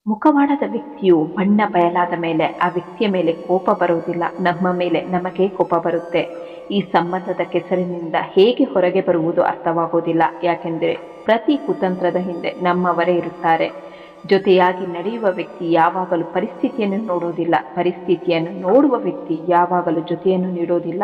ಮುಖವಾಡದ ವ್ಯಕ್ತಿಯು ಬಣ್ಣ ಬಯಲಾದ ಮೇಲೆ ಆ ವ್ಯಕ್ತಿಯ ಮೇಲೆ ಕೋಪ ಬರುವುದಿಲ್ಲ, ನಮ್ಮ ಮೇಲೆ ನಮಗೆ ಕೋಪ ಬರುತ್ತೆ. ಈ ಸಂಬಂಧದ ಕೆಸರಿನಿಂದ ಹೇಗೆ ಹೊರಗೆ ಬರುವುದು ಅರ್ಥವಾಗುವುದಿಲ್ಲ. ಯಾಕೆಂದರೆ ಪ್ರತಿ ಕುತಂತ್ರದ ಹಿಂದೆ ನಮ್ಮವರೇ ಇರುತ್ತಾರೆ. ಜೊತೆಯಾಗಿ ನಡೆಯುವ ವ್ಯಕ್ತಿ ಯಾವಾಗಲೂ ಪರಿಸ್ಥಿತಿಯನ್ನು ನೋಡುವುದಿಲ್ಲ, ಪರಿಸ್ಥಿತಿಯನ್ನು ನೋಡುವ ವ್ಯಕ್ತಿ ಯಾವಾಗಲೂ ಜೊತೆಯನ್ನು ನೀಡುವುದಿಲ್ಲ.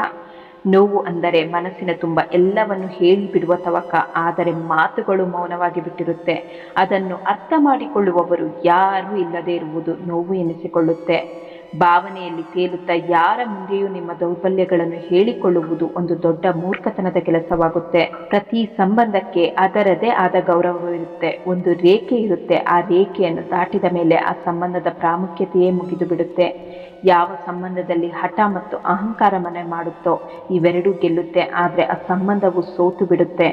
ನೋವು ಅಂದರೆ ಮನಸ್ಸಿನ ತುಂಬ ಎಲ್ಲವನ್ನು ಹೇಳಿಬಿಡುವ ತವಕ, ಆದರೆ ಮಾತುಗಳು ಮೌನವಾಗಿ ಬಿಟ್ಟಿರುತ್ತೆ. ಅದನ್ನು ಅರ್ಥ ಮಾಡಿಕೊಳ್ಳುವವರು ಯಾರೂ ಇಲ್ಲದೆ ಇರುವುದು ನೋವು ಎನಿಸಿಕೊಳ್ಳುತ್ತೆ. ಭಾವನೆಯಲ್ಲಿ ತೇಲುತ್ತಾ ಯಾರ ಮುಂದೆಯೂ ನಿಮ್ಮ ದೌರ್ಬಲ್ಯಗಳನ್ನು ಹೇಳಿಕೊಳ್ಳುವುದು ಒಂದು ದೊಡ್ಡ ಮೂರ್ಖತನದ ಕೆಲಸವಾಗುತ್ತೆ. ಪ್ರತಿ ಸಂಬಂಧಕ್ಕೆ ಅದರದೇ ಆದ ಗೌರವವಿರುತ್ತೆ, ಒಂದು ರೇಖೆ ಇರುತ್ತೆ. ಆ ರೇಖೆಯನ್ನು ದಾಟಿದ ಮೇಲೆ ಆ ಸಂಬಂಧದ ಪ್ರಾಮುಖ್ಯತೆಯೇ ಮುಗಿದು ಬಿಡುತ್ತೆ. ಯಾವ ಸಂಬಂಧದಲ್ಲಿ ಹಠ ಮತ್ತು ಅಹಂಕಾರ ಮನೆ ಮಾಡುತ್ತೋ ಇವೆರಡೂ ಗೆಲ್ಲುತ್ತೆ, ಆದರೆ ಆ ಸಂಬಂಧವು ಸೋತು ಬಿಡುತ್ತೆ.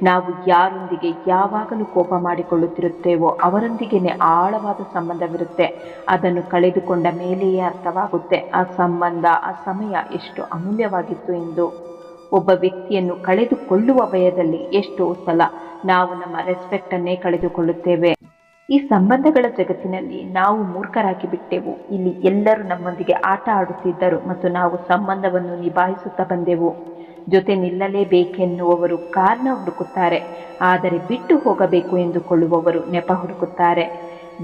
ನಾವು ಯಾರೊಂದಿಗೆ ಯಾವಾಗಲೂ ಕೋಪ ಮಾಡಿಕೊಳ್ಳುತ್ತಿರುತ್ತೇವೋ ಅವರೊಂದಿಗೇನೆ ಆಳವಾದ ಸಂಬಂಧವಿರುತ್ತೆ. ಅದನ್ನು ಕಳೆದುಕೊಂಡ ಮೇಲೆಯೇ ಅರ್ಥವಾಗುತ್ತೆ ಆ ಸಂಬಂಧ, ಆ ಸಮಯ ಎಷ್ಟು ಅಮೂಲ್ಯವಾಗಿತ್ತು ಎಂದು. ಒಬ್ಬ ವ್ಯಕ್ತಿಯನ್ನು ಕಳೆದುಕೊಳ್ಳುವ ಭಯದಲ್ಲಿ ಎಷ್ಟೋ ಸಲ ನಾವು ನಮ್ಮ ರೆಸ್ಪೆಕ್ಟನ್ನೇ ಕಳೆದುಕೊಳ್ಳುತ್ತೇವೆ. ಈ ಸಂಬಂಧಗಳ ಜಗತ್ತಿನಲ್ಲಿ ನಾವು ಮೂರ್ಖರಾಗಿ ಬಿಟ್ಟೆವು. ಇಲ್ಲಿ ಎಲ್ಲರೂ ನಮ್ಮೊಂದಿಗೆ ಆಟ ಆಡುತ್ತಿದ್ದರು ಮತ್ತು ನಾವು ಸಂಬಂಧವನ್ನು ನಿಭಾಯಿಸುತ್ತಾ ಬಂದೆವು. ಜೊತೆ ನಿಲ್ಲಲೇಬೇಕೆನ್ನುವವರು ಕಾರಣ ಹುಡುಕುತ್ತಾರೆ, ಆದರೆ ಬಿಟ್ಟು ಹೋಗಬೇಕು ಎಂದುಕೊಳ್ಳುವವರು ನೆಪ ಹುಡುಕುತ್ತಾರೆ.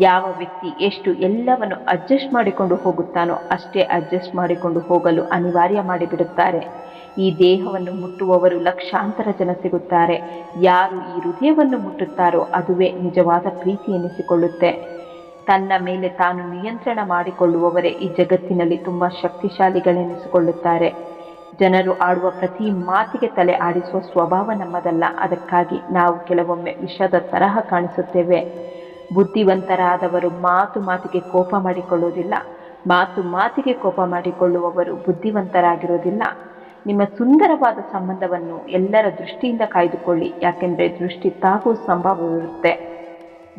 ಯಾವ ವ್ಯಕ್ತಿ ಎಷ್ಟು ಎಲ್ಲವನ್ನು ಅಡ್ಜಸ್ಟ್ ಮಾಡಿಕೊಂಡು ಹೋಗುತ್ತಾನೋ ಅಷ್ಟೇ ಅಡ್ಜಸ್ಟ್ ಮಾಡಿಕೊಂಡು ಹೋಗಲು ಅನಿವಾರ್ಯ ಮಾಡಿಬಿಡುತ್ತಾರೆ. ಈ ದೇಹವನ್ನು ಮುಟ್ಟುವವರು ಲಕ್ಷಾಂತರ ಜನ ಸಿಗುತ್ತಾರೆ. ಯಾರು ಈ ಹೃದಯವನ್ನು ಮುಟ್ಟುತ್ತಾರೋ ಅದುವೇ ನಿಜವಾದ ಪ್ರೀತಿ ಎನಿಸಿಕೊಳ್ಳುತ್ತೆ. ತನ್ನ ಮೇಲೆ ತಾನು ನಿಯಂತ್ರಣ ಮಾಡಿಕೊಳ್ಳುವವರೇ ಈ ಜಗತ್ತಿನಲ್ಲಿ ತುಂಬ ಶಕ್ತಿಶಾಲಿಗಳೆನಿಸಿಕೊಳ್ಳುತ್ತಾರೆ. ಜನರು ಆಡುವ ಪ್ರತಿ ಮಾತಿಗೆ ತಲೆ ಆಡಿಸುವ ಸ್ವಭಾವ ನಮ್ಮದಲ್ಲ. ಅದಕ್ಕಾಗಿ ನಾವು ಕೆಲವೊಮ್ಮೆ ವಿಷದ ತರಹ ಕಾಣಿಸುತ್ತೇವೆ. ಬುದ್ಧಿವಂತರಾದವರು ಮಾತು ಮಾತಿಗೆ ಕೋಪ ಮಾಡಿಕೊಳ್ಳುವುದಿಲ್ಲ, ಮಾತು ಮಾತಿಗೆ ಕೋಪ ಮಾಡಿಕೊಳ್ಳುವವರು ಬುದ್ಧಿವಂತರಾಗಿರುವುದಿಲ್ಲ. ನಿಮ್ಮ ಸುಂದರವಾದ ಸಂಬಂಧವನ್ನು ಎಲ್ಲರ ದೃಷ್ಟಿಯಿಂದ ಕಾಯ್ದುಕೊಳ್ಳಿ, ಯಾಕೆಂದರೆ ದೃಷ್ಟಿ ತಾಗುವ ಸಂಭವವಿರುತ್ತೆ.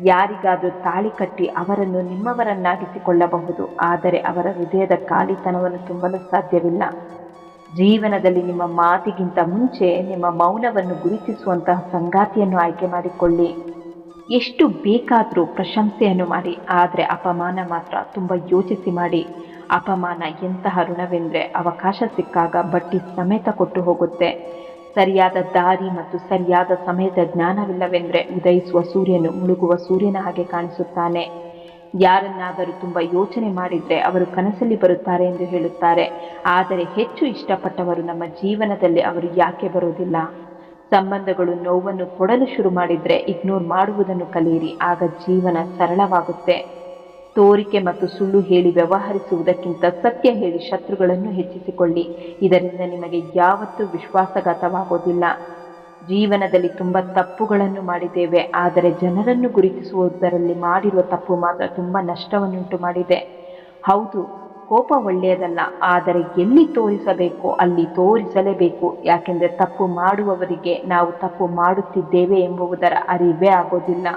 ಯಾರಿಗಾದರೂ ತಾಳಿ ಕಟ್ಟಿ ಅವರನ್ನು ನಿಮ್ಮವರನ್ನಾಗಿಸಿಕೊಳ್ಳಬಹುದು, ಆದರೆ ಅವರ ಹೃದಯದ ಖಾಲಿತನವನ್ನು ತುಂಬಲು ಸಾಧ್ಯವಿಲ್ಲ. ಜೀವನದಲ್ಲಿ ನಿಮ್ಮ ಮಾತಿಗಿಂತ ಮುಂಚೆ ನಿಮ್ಮ ಮೌನವನ್ನು ಗುರುತಿಸುವಂತಹ ಸಂಗಾತಿಯನ್ನು ಆಯ್ಕೆ ಮಾಡಿಕೊಳ್ಳಿ. ಎಷ್ಟು ಬೇಕಾದರೂ ಪ್ರಶಂಸೆಯನ್ನು ಮಾಡಿ, ಆದರೆ ಅಪಮಾನ ಮಾತ್ರ ತುಂಬ ಯೋಚಿಸಿ ಮಾಡಿ. ಅಪಮಾನ ಎಂತಹ ಋಣವೆಂದರೆ ಅವಕಾಶ ಸಿಕ್ಕಾಗ ಬಡ್ಡಿ ಸಮೇತ ಕೊಟ್ಟು ಹೋಗುತ್ತೆ. ಸರಿಯಾದ ದಾರಿ ಮತ್ತು ಸರಿಯಾದ ಸಮಯದ ಜ್ಞಾನವಿಲ್ಲವೆಂದರೆ ಉದಯಿಸುವ ಸೂರ್ಯನು ಮುಳುಗುವ ಸೂರ್ಯನ ಹಾಗೆ ಕಾಣಿಸುತ್ತಾನೆ. ಯಾರನ್ನಾದರೂ ತುಂಬ ಯೋಚನೆ ಮಾಡಿದರೆ ಅವರು ಕನಸಲ್ಲಿ ಬರುತ್ತಾರೆ ಎಂದು ಹೇಳುತ್ತಾರೆ, ಆದರೆ ಹೆಚ್ಚು ಇಷ್ಟಪಟ್ಟವರು ನಮ್ಮ ಜೀವನದಲ್ಲಿ ಅವರು ಯಾಕೆ ಬರುವುದಿಲ್ಲ? ಸಂಬಂಧಗಳು ನೋವನ್ನು ಕೊಡಲು ಶುರು ಮಾಡಿದರೆ ಇಗ್ನೋರ್ ಮಾಡುವುದನ್ನು ಕಲಿಯಿರಿ, ಆಗ ಜೀವನ ಸರಳವಾಗುತ್ತೆ. ತೋರಿಕೆ ಮತ್ತು ಸುಳ್ಳು ಹೇಳಿ ವ್ಯವಹರಿಸುವುದಕ್ಕಿಂತ ಸತ್ಯ ಹೇಳಿ ಶತ್ರುಗಳನ್ನು ಹೆಚ್ಚಿಸಿಕೊಳ್ಳಿ. ಇದರಿಂದ ನಿಮಗೆ ಯಾವತ್ತೂ ವಿಶ್ವಾಸಘಾತವಾಗೋದಿಲ್ಲ. ಜೀವನದಲ್ಲಿ ತುಂಬ ತಪ್ಪುಗಳನ್ನು ಮಾಡಿದ್ದೇವೆ, ಆದರೆ ಜನರನ್ನು ಗುರುತಿಸುವುದರಲ್ಲಿ ಮಾಡಿರುವ ತಪ್ಪು ಮಾತ್ರ ತುಂಬ ನಷ್ಟವನ್ನುಂಟು ಮಾಡಿದೆ. ಹೌದು, ಕೋಪ ಒಳ್ಳೆಯದಲ್ಲ, ಆದರೆ ಎಲ್ಲಿ ತೋರಿಸಬೇಕೋ ಅಲ್ಲಿ ತೋರಿಸಲೇಬೇಕು. ಯಾಕೆಂದರೆ ತಪ್ಪು ಮಾಡುವವರಿಗೆ ನಾವು ತಪ್ಪು ಮಾಡುತ್ತಿದ್ದೇವೆ ಎಂಬುದರ ಅರಿವೇ ಆಗೋದಿಲ್ಲ.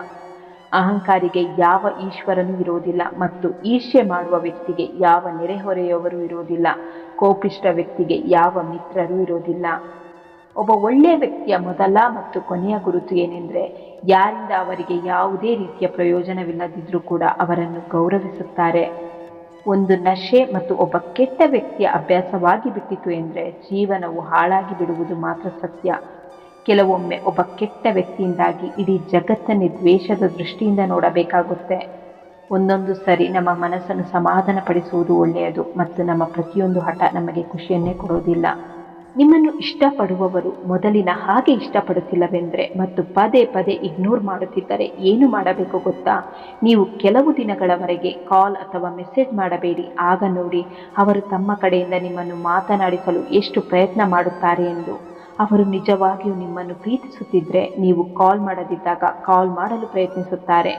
ಅಹಂಕಾರಿಗೆ ಯಾವ ಈಶ್ವರನೂ ಇರುವುದಿಲ್ಲ ಮತ್ತು ಈರ್ಷ್ಯೆ ಮಾಡುವ ವ್ಯಕ್ತಿಗೆ ಯಾವ ನೆರೆಹೊರೆಯವರೂ ಇರುವುದಿಲ್ಲ. ಕೋಪಿಷ್ಟ ವ್ಯಕ್ತಿಗೆ ಯಾವ ಮಿತ್ರರೂ ಇರುವುದಿಲ್ಲ. ಒಬ್ಬ ಒಳ್ಳೆಯ ವ್ಯಕ್ತಿಯ ಮೊದಲ ಮತ್ತು ಕೊನೆಯ ಗುರುತು ಏನೆಂದರೆ, ಯಾರಿಂದ ಅವರಿಗೆ ಯಾವುದೇ ರೀತಿಯ ಪ್ರಯೋಜನವಿಲ್ಲದಿದ್ದರೂ ಕೂಡ ಅವರನ್ನು ಗೌರವಿಸುತ್ತಾರೆ. ಒಂದು ನಶೆ ಮತ್ತು ಒಬ್ಬ ಕೆಟ್ಟ ವ್ಯಕ್ತಿಯ ಅಭ್ಯಾಸವಾಗಿ ಬಿಟ್ಟಿತು ಎಂದರೆ ಜೀವನವು ಹಾಳಾಗಿ ಬಿಡುವುದು ಮಾತ್ರ ಸತ್ಯ. ಕೆಲವೊಮ್ಮೆ ಒಬ್ಬ ಕೆಟ್ಟ ವ್ಯಕ್ತಿಯಿಂದಾಗಿ ಇಡೀ ಜಗತ್ತನ್ನೇ ದ್ವೇಷದ ದೃಷ್ಟಿಯಿಂದ ನೋಡಬೇಕಾಗುತ್ತೆ. ಒಂದೊಂದು ಸರಿ ನಮ್ಮ ಮನಸ್ಸನ್ನು ಸಮಾಧಾನಪಡಿಸುವುದು ಒಳ್ಳೆಯದು ಮತ್ತು ನಮ್ಮ ಪ್ರತಿಯೊಂದು ಹಠ ನಮಗೆ ಖುಷಿಯನ್ನೇ ಕೊಡುವುದಿಲ್ಲ. ನಿಮ್ಮನ್ನು ಇಷ್ಟಪಡುವವರು ಮೊದಲಿನ ಹಾಗೆ ಇಷ್ಟಪಡುತ್ತಿಲ್ಲವೆಂದರೆ ಮತ್ತು ಪದೇ ಪದೇ ಇಗ್ನೋರ್ ಮಾಡುತ್ತಿದ್ದರೆ ಏನು ಮಾಡಬೇಕು ಗೊತ್ತಾ? ನೀವು ಕೆಲವು ದಿನಗಳವರೆಗೆ ಕಾಲ್ ಅಥವಾ ಮೆಸೇಜ್ ಮಾಡಬೇಡಿ. ಆಗ ನೋಡಿ ಅವರು ತಮ್ಮ ಕಡೆಯಿಂದ ನಿಮ್ಮನ್ನು ಮಾತನಾಡಿಸಲು ಎಷ್ಟು ಪ್ರಯತ್ನ ಮಾಡುತ್ತಾರೆ ಎಂದು. ಅವರು ನಿಜವಾಗಿಯೂ ನಿಮ್ಮನ್ನು ಪ್ರೀತಿಸುತ್ತಿದ್ದರೆ ನೀವು ಕಾಲ್ ಮಾಡದಿದ್ದಾಗ ಕಾಲ್ ಮಾಡಲು ಪ್ರಯತ್ನಿಸುತ್ತಾರೆ.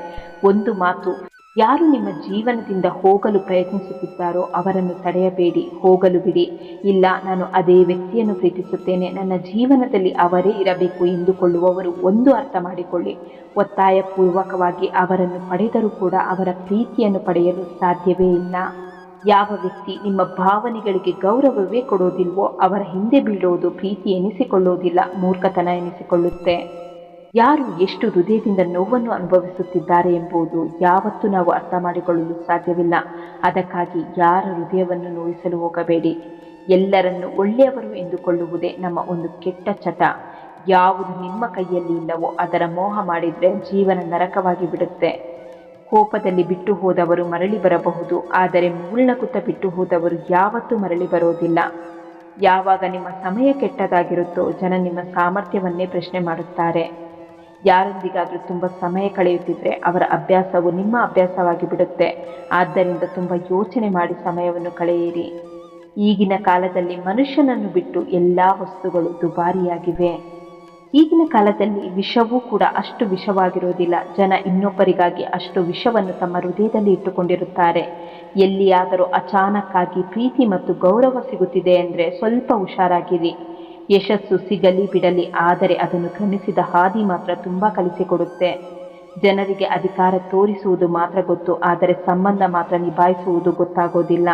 ಒಂದು ಮಾತು, ಯಾರು ನಿಮ್ಮ ಜೀವನದಿಂದ ಹೋಗಲು ಪ್ರಯತ್ನಿಸುತ್ತಿದ್ದಾರೋ ಅವರನ್ನು ತಡೆಯಬೇಡಿ, ಹೋಗಲು ಬಿಡಿ. ಇಲ್ಲ, ನಾನು ಅದೇ ವ್ಯಕ್ತಿಯನ್ನು ಪ್ರೀತಿಸುತ್ತೇನೆ, ನನ್ನ ಜೀವನದಲ್ಲಿ ಅವರೇ ಇರಬೇಕು ಎಂದುಕೊಳ್ಳುವವರು ಒಂದು ಅರ್ಥ ಮಾಡಿಕೊಳ್ಳಿ, ಒತ್ತಾಯಪೂರ್ವಕವಾಗಿ ಅವರನ್ನು ಪಡೆದರೂ ಕೂಡ ಅವರ ಪ್ರೀತಿಯನ್ನು ಪಡೆಯಲು ಸಾಧ್ಯವೇ ಇಲ್ಲ. ಯಾವ ವ್ಯಕ್ತಿ ನಿಮ್ಮ ಭಾವನೆಗಳಿಗೆ ಗೌರವವೇ ಕೊಡೋದಿಲ್ವೋ ಅವರ ಹಿಂದೆ ಬೀಳೋದು ಪ್ರೀತಿ ಎನಿಸಿಕೊಳ್ಳೋದಿಲ್ಲ, ಮೂರ್ಖತನ ಎನಿಸಿಕೊಳ್ಳುತ್ತೆ. ಯಾರು ಎಷ್ಟು ಹೃದಯದಿಂದ ನೋವನ್ನು ಅನುಭವಿಸುತ್ತಿದ್ದಾರೆ ಎಂಬುದು ಯಾವತ್ತೂ ನಾವು ಅರ್ಥ ಮಾಡಿಕೊಳ್ಳಲು ಸಾಧ್ಯವಿಲ್ಲ. ಅದಕ್ಕಾಗಿ ಯಾರ ಹೃದಯವನ್ನು ನೋಯಿಸಲು ಹೋಗಬೇಡಿ. ಎಲ್ಲರನ್ನು ಒಳ್ಳೆಯವರು ಎಂದುಕೊಳ್ಳುವುದೇ ನಮ್ಮ ಒಂದು ಕೆಟ್ಟ ಚಟ. ಯಾವುದು ನಿಮ್ಮ ಕೈಯಲ್ಲಿ ಇಲ್ಲವೋ ಅದರ ಮೋಹ ಮಾಡಿದರೆ ಜೀವನ ನರಕವಾಗಿ ಬಿಡುತ್ತೆ. ಕೋಪದಲ್ಲಿ ಬಿಟ್ಟು ಹೋದವರು ಮರಳಿ ಬರಬಹುದು, ಆದರೆ ಮೂರ್ಣಕುತ ಬಿಟ್ಟು ಹೋದವರು ಯಾವತ್ತೂ ಮರಳಿ ಬರೋದಿಲ್ಲ. ಯಾವಾಗ ನಿಮ್ಮ ಸಮಯ ಕೆಟ್ಟದಾಗಿರುತ್ತೋ ಜನ ನಿಮ್ಮ ಸಾಮರ್ಥ್ಯವನ್ನೇ ಪ್ರಶ್ನೆ ಮಾಡುತ್ತಾರೆ. ಯಾರೊಂದಿಗಾದರೂ ತುಂಬ ಸಮಯ ಕಳೆಯುತ್ತಿದ್ದರೆ ಅವರ ಅಭ್ಯಾಸವು ನಿಮ್ಮ ಅಭ್ಯಾಸವಾಗಿ ಬಿಡುತ್ತೆ. ಆದ್ದರಿಂದ ತುಂಬ ಯೋಚನೆ ಮಾಡಿ ಸಮಯವನ್ನು ಕಳೆಯಿರಿ. ಈಗಿನ ಕಾಲದಲ್ಲಿ ಮನುಷ್ಯನನ್ನು ಬಿಟ್ಟು ಎಲ್ಲ ವಸ್ತುಗಳು ದುಬಾರಿಯಾಗಿವೆ. ಈಗಿನ ಕಾಲದಲ್ಲಿ ವಿಷವೂ ಕೂಡ ಅಷ್ಟು ವಿಷವಾಗಿರುವುದಿಲ್ಲ. ಜನ ಇನ್ನೊಬ್ಬರಿಗಾಗಿ ಅಷ್ಟು ವಿಷವನ್ನು ತಮ್ಮ ಹೃದಯದಲ್ಲಿ ಇಟ್ಟುಕೊಂಡಿರುತ್ತಾರೆ. ಎಲ್ಲಿಯಾದರೂ ಅಚಾನಕ್ಕಾಗಿ ಪ್ರೀತಿ ಮತ್ತು ಗೌರವ ಸಿಗುತ್ತಿದೆ ಅಂದರೆ ಸ್ವಲ್ಪ ಹುಷಾರಾಗಿರಿ. ಯಶಸ್ಸು ಸಿಗಲಿ ಬಿಡಲಿ, ಆದರೆ ಅದನ್ನು ಕ್ರಮಿಸಿದ ಹಾದಿ ಮಾತ್ರ ತುಂಬ ಕಲಿಸಿಕೊಡುತ್ತೆ. ಜನರಿಗೆ ಅಧಿಕಾರ ತೋರಿಸುವುದು ಮಾತ್ರ ಗೊತ್ತು, ಆದರೆ ಸಂಬಂಧ ಮಾತ್ರ ನಿಭಾಯಿಸುವುದು ಗೊತ್ತಾಗೋದಿಲ್ಲ.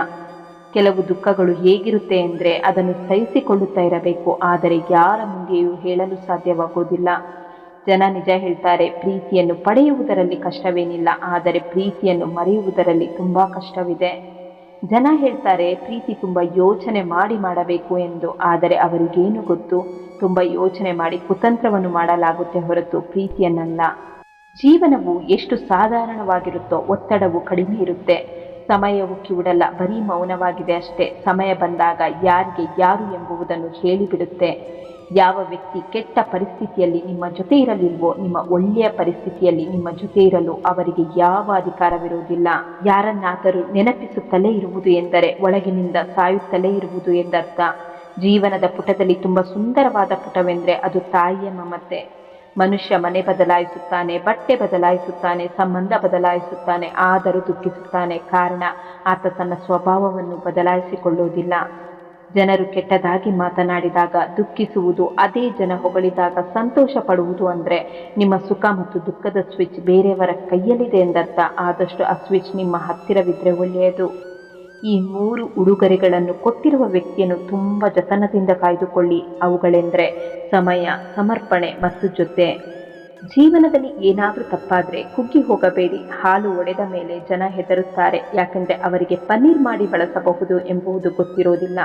ಕೆಲವು ದುಃಖಗಳು ಹೇಗಿರುತ್ತೆ ಅಂದರೆ ಅದನ್ನು ಸಹಿಸಿಕೊಳ್ಳುತ್ತಾ ಇರಬೇಕು, ಆದರೆ ಯಾರ ಮುಂದೆಯೂ ಹೇಳಲು ಸಾಧ್ಯವಾಗೋದಿಲ್ಲ. ಜನ ನಿಜ ಹೇಳ್ತಾರೆ, ಪ್ರೀತಿಯನ್ನು ಪಡೆಯುವುದರಲ್ಲಿ ಕಷ್ಟವೇನಿಲ್ಲ, ಆದರೆ ಪ್ರೀತಿಯನ್ನು ಮರೆಯುವುದರಲ್ಲಿ ತುಂಬ ಕಷ್ಟವಿದೆ. ಜನ ಹೇಳ್ತಾರೆ ಪ್ರೀತಿ ತುಂಬ ಯೋಚನೆ ಮಾಡಿ ಮಾಡಬೇಕು ಎಂದು, ಆದರೆ ಅವರಿಗೇನು ಗೊತ್ತು, ತುಂಬ ಯೋಚನೆ ಮಾಡಿ ಕುತಂತ್ರವನ್ನು ಮಾಡಲಾಗುತ್ತೆ ಹೊರತು ಪ್ರೀತಿಯನ್ನಲ್ಲ. ಜೀವನವು ಎಷ್ಟು ಸಾಧಾರಣವಾಗಿರುತ್ತೋ ಒತ್ತಡವು ಕಡಿಮೆ ಇರುತ್ತೆ. ಸಮಯವು ಕಿವುಡಲ್ಲ, ಬರೀ ಮೌನವಾಗಿದೆ ಅಷ್ಟೇ. ಸಮಯ ಬಂದಾಗ ಯಾರಿಗೆ ಯಾರು ಎಂಬುದನ್ನು ಹೇಳಿಬಿಡುತ್ತೆ. ಯಾವ ವ್ಯಕ್ತಿ ಕೆಟ್ಟ ಪರಿಸ್ಥಿತಿಯಲ್ಲಿ ನಿಮ್ಮ ಜೊತೆ ಇರಲಿಲ್ವೋ, ನಿಮ್ಮ ಒಳ್ಳೆಯ ಪರಿಸ್ಥಿತಿಯಲ್ಲಿ ನಿಮ್ಮ ಜೊತೆ ಇರಲು ಅವರಿಗೆ ಯಾವ ಅಧಿಕಾರವಿರುವುದಿಲ್ಲ. ಯಾರನ್ನಾದರೂ ನೆನಪಿಸುತ್ತಲೇ ಇರುವುದು ಎಂದರೆ ಒಳಗಿನಿಂದ ಸಾಯುತ್ತಲೇ ಇರುವುದು ಎಂದರ್ಥ. ಜೀವನದ ಪುಟದಲ್ಲಿ ತುಂಬ ಸುಂದರವಾದ ಪುಟವೆಂದರೆ ಅದು ತಾಯಿಯ ಮಮತೆ. ಮನುಷ್ಯ ಮನೆ ಬದಲಾಯಿಸುತ್ತಾನೆ, ಬಟ್ಟೆ ಬದಲಾಯಿಸುತ್ತಾನೆ, ಸಂಬಂಧ ಬದಲಾಯಿಸುತ್ತಾನೆ, ಆದರೂ ದುಃಖಿಸುತ್ತಾನೆ. ಕಾರಣ ಆತ ತನ್ನ ಸ್ವಭಾವವನ್ನು ಬದಲಾಯಿಸಿಕೊಳ್ಳುವುದಿಲ್ಲ. ಜನರು ಕೆಟ್ಟದಾಗಿ ಮಾತನಾಡಿದಾಗ ದುಃಖಿಸುವುದು, ಅದೇ ಜನ ಹೊಗಳಿದಾಗ ಸಂತೋಷ ಪಡುವುದು ಅಂದರೆ ನಿಮ್ಮ ಸುಖ ಮತ್ತು ದುಃಖದ ಸ್ವಿಚ್ ಬೇರೆಯವರ ಕೈಯಲ್ಲಿದೆ ಎಂದರ್ಥ. ಆದಷ್ಟು ಆ ಸ್ವಿಚ್ ನಿಮ್ಮ ಹತ್ತಿರವಿದ್ದರೆ ಒಳ್ಳೆಯದು. ಈ 3 ಉಡುಗೊರೆಗಳನ್ನು ಕೊಟ್ಟಿರುವ ವ್ಯಕ್ತಿಯನ್ನು ತುಂಬ ಜತನದಿಂದ ಕಾಯ್ದುಕೊಳ್ಳಿ. ಅವುಗಳೆಂದರೆ ಸಮಯ, ಸಮರ್ಪಣೆ ಮತ್ತು ಜೊತೆ. ಜೀವನದಲ್ಲಿ ಏನಾದರೂ ತಪ್ಪಾದರೆ ಕುಗ್ಗಿ ಹೋಗಬೇಡಿ. ಹಾಲು ಒಡೆದ ಮೇಲೆ ಜನ ಹೆದರುತ್ತಾರೆ, ಯಾಕೆಂದರೆ ಅವರಿಗೆ ಪನ್ನೀರ್ ಮಾಡಿ ಬಳಸಬಹುದು ಎಂಬುದು ಗೊತ್ತಿರೋದಿಲ್ಲ.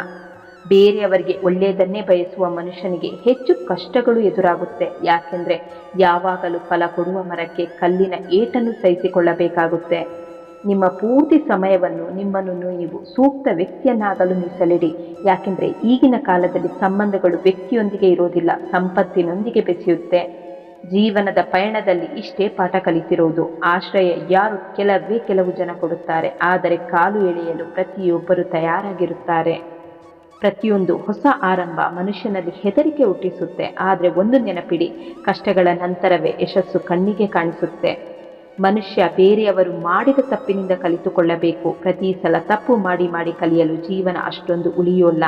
ಬೇರೆಯವರಿಗೆ ಒಳ್ಳೆಯದನ್ನೇ ಬಯಸುವ ಮನುಷ್ಯನಿಗೆ ಹೆಚ್ಚು ಕಷ್ಟಗಳು ಎದುರಾಗುತ್ತೆ, ಯಾಕೆಂದರೆ ಯಾವಾಗಲೂ ಫಲ ಕೊಡುವ ಮರಕ್ಕೆ ಕಲ್ಲಿನ ಏಟನ್ನು ಸಹಿಸಿಕೊಳ್ಳಬೇಕಾಗುತ್ತೆ. ನಿಮ್ಮ ಪೂರ್ತಿ ಸಮಯವನ್ನು ನಿಮ್ಮನ್ನು ನೀವು ಸೂಕ್ತ ವ್ಯಕ್ತಿಯನ್ನಾಗಲು ಮೀಸಲಿಡಿ. ಯಾಕೆಂದರೆ ಈಗಿನ ಕಾಲದಲ್ಲಿ ಸಂಬಂಧಗಳು ವ್ಯಕ್ತಿಯೊಂದಿಗೆ ಇರೋದಿಲ್ಲ, ಸಂಪತ್ತಿನೊಂದಿಗೆ ಬೆಸೆಯುತ್ತೆ. ಜೀವನದ ಪಯಣದಲ್ಲಿ ಇಷ್ಟೇ ಪಾಠ ಕಲಿತಿರೋದು. ಆಶ್ರಯ ಯಾರು ಕೆಲವು ಜನ ಕೊಡುತ್ತಾರೆ, ಆದರೆ ಕಾಲು ಎಳೆಯಲು ಪ್ರತಿಯೊಬ್ಬರು ತಯಾರಾಗಿರುತ್ತಾರೆ. ಪ್ರತಿಯೊಂದು ಹೊಸ ಆರಂಭ ಮನುಷ್ಯನಲ್ಲಿ ಹೆದರಿಕೆ ಹುಟ್ಟಿಸುತ್ತೆ, ಆದರೆ ಒಂದು ನೆನಪಿಡಿ, ಕಷ್ಟಗಳ ನಂತರವೇ ಯಶಸ್ಸು ಕಣ್ಣಿಗೆ ಕಾಣಿಸುತ್ತೆ. ಮನುಷ್ಯ ಬೇರೆಯವರು ಮಾಡಿದ ತಪ್ಪಿನಿಂದ ಕಲಿತುಕೊಳ್ಳಬೇಕು. ಪ್ರತಿ ಸಲ ತಪ್ಪು ಮಾಡಿ ಕಲಿಯಲು ಜೀವನ ಅಷ್ಟೊಂದು ಉಳಿಯೋಲ್ಲ.